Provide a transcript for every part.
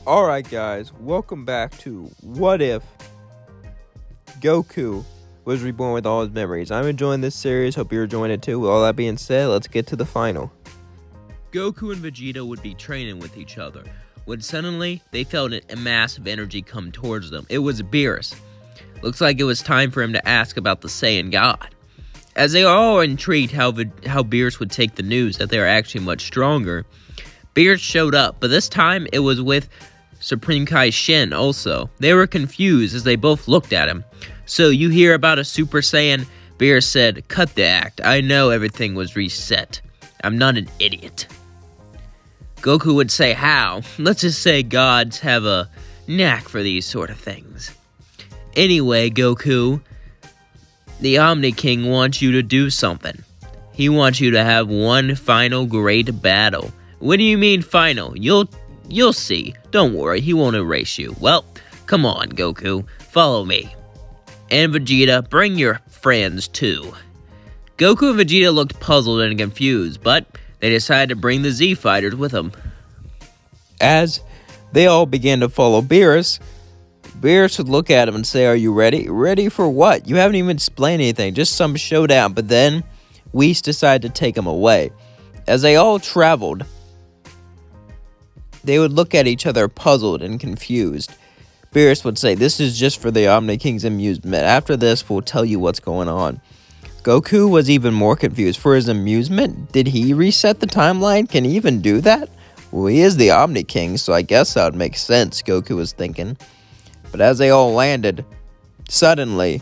Alright guys, welcome back to What If Goku was reborn with all his memories. I'm enjoying this series, hope you're enjoying it too. With all that being said, let's get to the final. Goku and Vegeta would be training with each other, when suddenly they felt a massive energy come towards them. It was Beerus. Looks like it was time for him to ask about the Saiyan God. As they were all intrigued how Beerus would take the news that they were actually much stronger, Beerus showed up, but this time it was with Supreme Kai Shen also. They were confused as they both looked at him. "So you hear about a Super Saiyan?" Beerus said, "Cut the act. I know everything was reset. I'm not an idiot." Goku would say, "How?" "Let's just say gods have a knack for these sort of things. Anyway, Goku, the Omni King wants you to do something. He wants you to have one final great battle." "What do you mean final?" You'll see. Don't worry, he won't erase you." "Well, come on, Goku. Follow me. And Vegeta, bring your friends too." Goku and Vegeta looked puzzled and confused, but they decided to bring the Z Fighters with them. As they all began to follow Beerus would look at him and say, "Are you ready?" "Ready for what? You haven't even explained anything, just some showdown." But then Whis decided to take him away. As they all traveled, they would look at each other puzzled and confused. Beerus would say, "This is just for the Omni King's amusement. After this, we'll tell you what's going on." Goku was even more confused. For his amusement? Did he reset the timeline? Can he even do that? Well, he is the Omni King, so I guess that would make sense, Goku was thinking. But as they all landed, suddenly,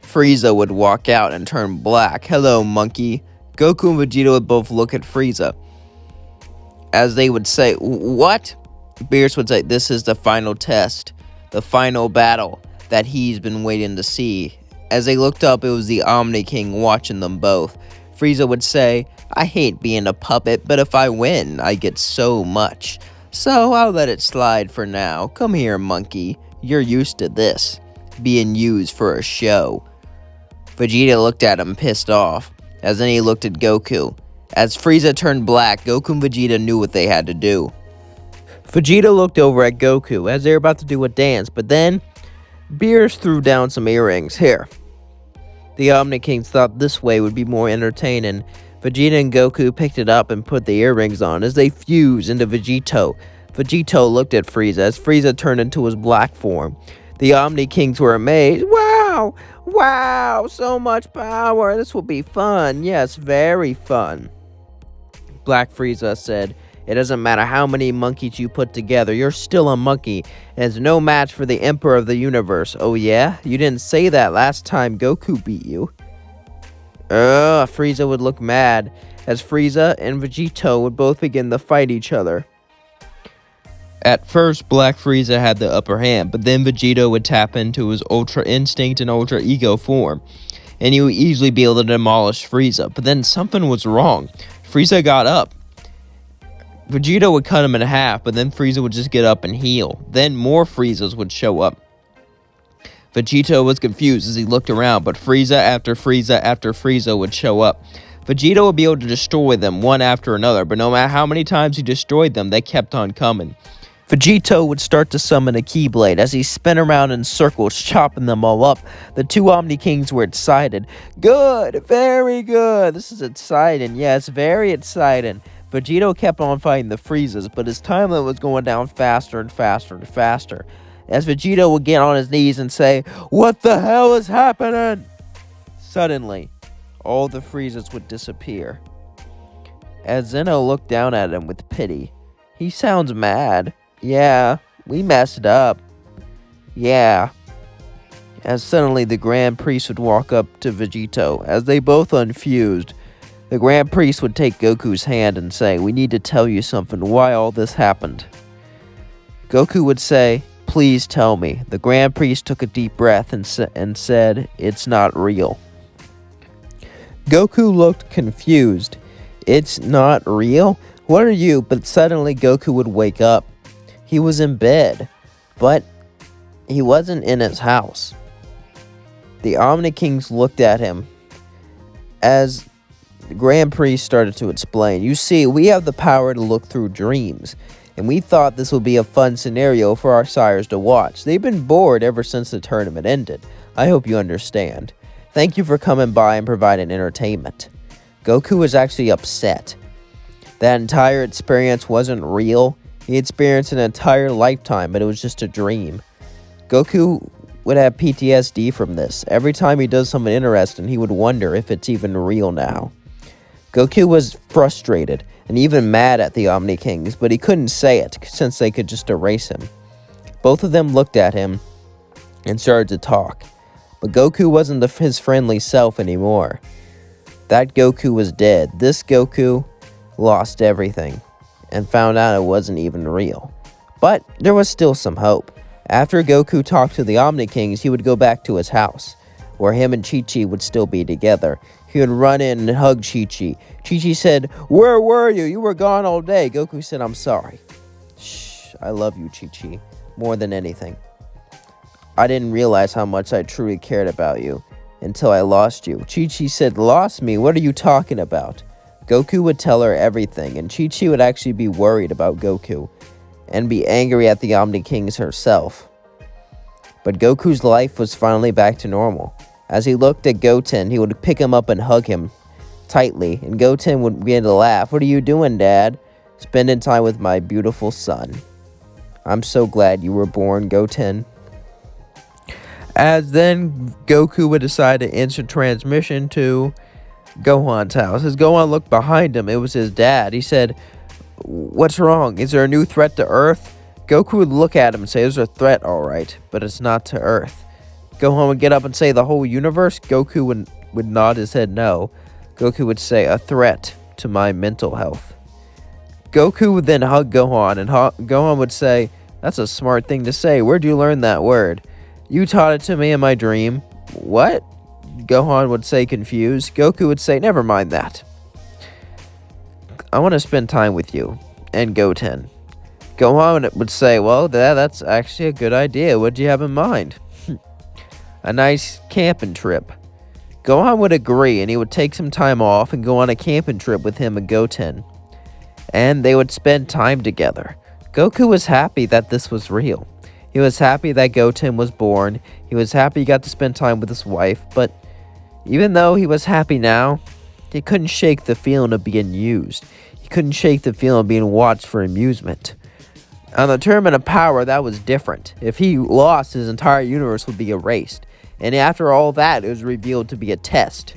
Frieza would walk out and turn black. "Hello, monkey." Goku and Vegeta would both look at Frieza. As they would say, "What?" Beerus would say, "This is the final test, the final battle that he's been waiting to see." As they looked up, it was the Omni King watching them both. Frieza would say, "I hate being a puppet, but if I win, I get so much. So I'll let it slide for now. Come here, monkey. You're used to this, being used for a show." Vegeta looked at him, pissed off, as then he looked at Goku. As Frieza turned black, Goku and Vegeta knew what they had to do. Vegeta looked over at Goku as they were about to do a dance, but then Beerus threw down some earrings. "Here." The Omni Kings thought this way would be more entertaining. Vegeta and Goku picked it up and put the earrings on as they fused into Vegito. Vegito looked at Frieza as Frieza turned into his black form. The Omni Kings were amazed. "Wow! Wow! So much power! This will be fun. Yes, very fun." Black Frieza said, "It doesn't matter how many monkeys you put together, you're still a monkey, and it's no match for the Emperor of the Universe." "Oh yeah? You didn't say that last time Goku beat you." Frieza would look mad, as Frieza and Vegito would both begin to fight each other. At first, Black Frieza had the upper hand, but then Vegito would tap into his Ultra Instinct and Ultra Ego form, and he would easily be able to demolish Frieza. But then something was wrong. Frieza got up. Vegito would cut him in half, but then Frieza would just get up and heal. Then more Friezas would show up. Vegito was confused as he looked around, but Frieza after Frieza after Frieza would show up. Vegito would be able to destroy them one after another, but no matter how many times he destroyed them, they kept on coming. Vegito would start to summon a Keyblade as he spun around in circles, chopping them all up. The two Omni Kings were excited. "Good, very good. This is exciting. Yes, very exciting." Vegito kept on fighting the Friezas, but his time limit was going down faster and faster and faster. As Vegito would get on his knees and say, "What the hell is happening?" Suddenly, all the Friezas would disappear. As Zeno looked down at him with pity, "He sounds mad. Yeah, we messed up. Yeah." As suddenly the Grand Priest would walk up to Vegito. As they both unfused, the Grand Priest would take Goku's hand and say, "We need to tell you something, why all this happened." Goku would say, "Please tell me." The Grand Priest took a deep breath and said, "It's not real." Goku looked confused. "It's not real? What are you?" But suddenly Goku would wake up. He was in bed, but he wasn't in his house. The Omni Kings looked at him as the Grand Priest started to explain. "You see, we have the power to look through dreams. and we thought this would be a fun scenario for our sires to watch. They've been bored ever since the tournament ended. I hope you understand. Thank you for coming by and providing entertainment. Goku was actually upset. That entire experience wasn't real. He experienced an entire lifetime, but it was just a dream. Goku would have PTSD from this. Every time he does something interesting, he would wonder if it's even real now. Goku was frustrated and even mad at the Omni Kings, but he couldn't say it since they could just erase him. Both of them looked at him and started to talk, but Goku wasn't his friendly self anymore. That Goku was dead. This Goku lost everything and found out it wasn't even real. But there was still some hope. After Goku talked to the Omni Kings, he would go back to his house, where him and Chi-Chi would still be together. He would run in and hug Chi-Chi. Chi-Chi said, "Where were you? You were gone all day." Goku said, "I'm sorry." "Shh, I love you, Chi-Chi, more than anything. I didn't realize how much I truly cared about you until I lost you." Chi-Chi said, "Lost me? What are you talking about?" Goku would tell her everything, and Chi-Chi would actually be worried about Goku and be angry at the Omni Kings herself. But Goku's life was finally back to normal. As he looked at Goten, he would pick him up and hug him tightly, and Goten would begin to laugh. "What are you doing, Dad?" "Spending time with my beautiful son." "I'm so glad you were born, Goten." As then Goku would decide to instant transmission to Gohan's house. As Gohan looked behind him, it was his dad. He said, "What's wrong? Is there a new threat to Earth?" Goku would look at him and say, "There's a threat, alright, but it's not to Earth." Gohan would get up and say, "The whole universe?" Goku would nod his head no. Goku would say, "A threat to my mental health." Goku would then hug Gohan, and Gohan would say, "That's a smart thing to say. Where'd you learn that word?" "You taught it to me in my dream." "What?" Gohan would say, confused. Goku would say, "Never mind that. I want to spend time with you and Goten." Gohan would say, "Well, that's actually a good idea. What do you have in mind?" "A nice camping trip." Gohan would agree, and he would take some time off and go on a camping trip with him and Goten. And they would spend time together. Goku was happy that this was real. He was happy that Goten was born. He was happy he got to spend time with his wife, but even though he was happy now, he couldn't shake the feeling of being used. He couldn't shake the feeling of being watched for amusement. On the Tournament of Power, that was different. If he lost, his entire universe would be erased. And after all that, it was revealed to be a test.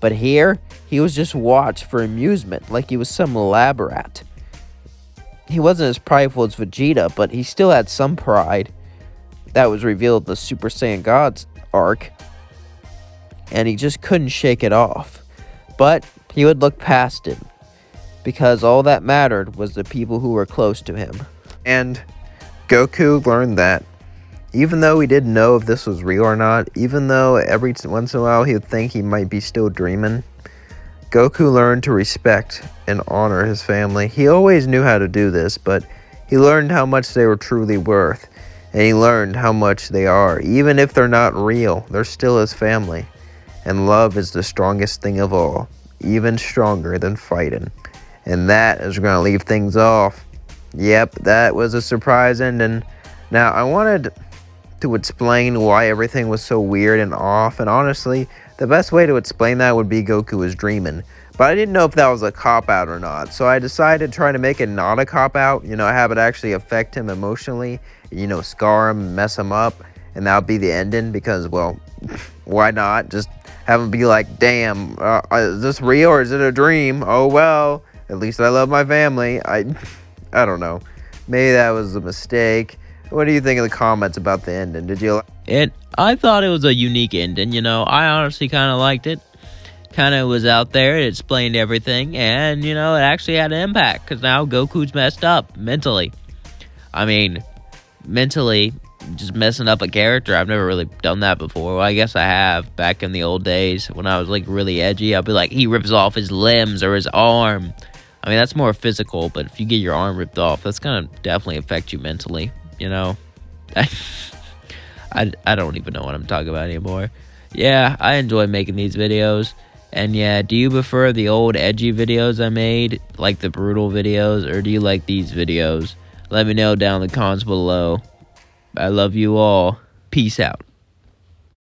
But here, he was just watched for amusement, like he was some lab rat. He wasn't as prideful as Vegeta, but he still had some pride. That was revealed in the Super Saiyan Gods arc. And he just couldn't shake it off. But he would look past it, because all that mattered was the people who were close to him. And Goku learned that even though he didn't know if this was real or not, even though every once in a while he would think he might be still dreaming, Goku learned to respect and honor his family. He always knew how to do this, but he learned how much they were truly worth, and he learned how much they are. Even if they're not real, they're still his family. And love is the strongest thing of all, even stronger than fighting. And that is going to leave things off. Yep, that was a surprise ending. Now, I wanted to explain why everything was so weird and off, and honestly, the best way to explain that would be Goku was dreaming. But I didn't know if that was a cop-out or not, so I decided to try to make it not a cop-out, have it actually affect him emotionally, scar him, mess him up, and that would be the ending, because, well, why not? Just have him be like, "Damn, is this real or is it a dream? Oh well, at least I love my family." I don't know. Maybe that was a mistake. What do you think in the comments about the ending? Did you? I thought it was a unique ending. I honestly kind of liked it. Kind of was out there. It explained everything, and it actually had an impact because now Goku's messed up mentally. I mean, mentally, just messing up a character. I've never really done that before. Well, I guess I have back in the old days when I was like really edgy. I'd be like, he rips off his limbs or his arm. I mean, that's more physical, but if you get your arm ripped off, that's gonna definitely affect you mentally. I don't even know what I'm talking about anymore. Yeah, I enjoy making these videos. And yeah, do you prefer the old edgy videos I made, like the brutal videos, or do you like these videos? Let me know down in the comments below. I love you all. Peace out.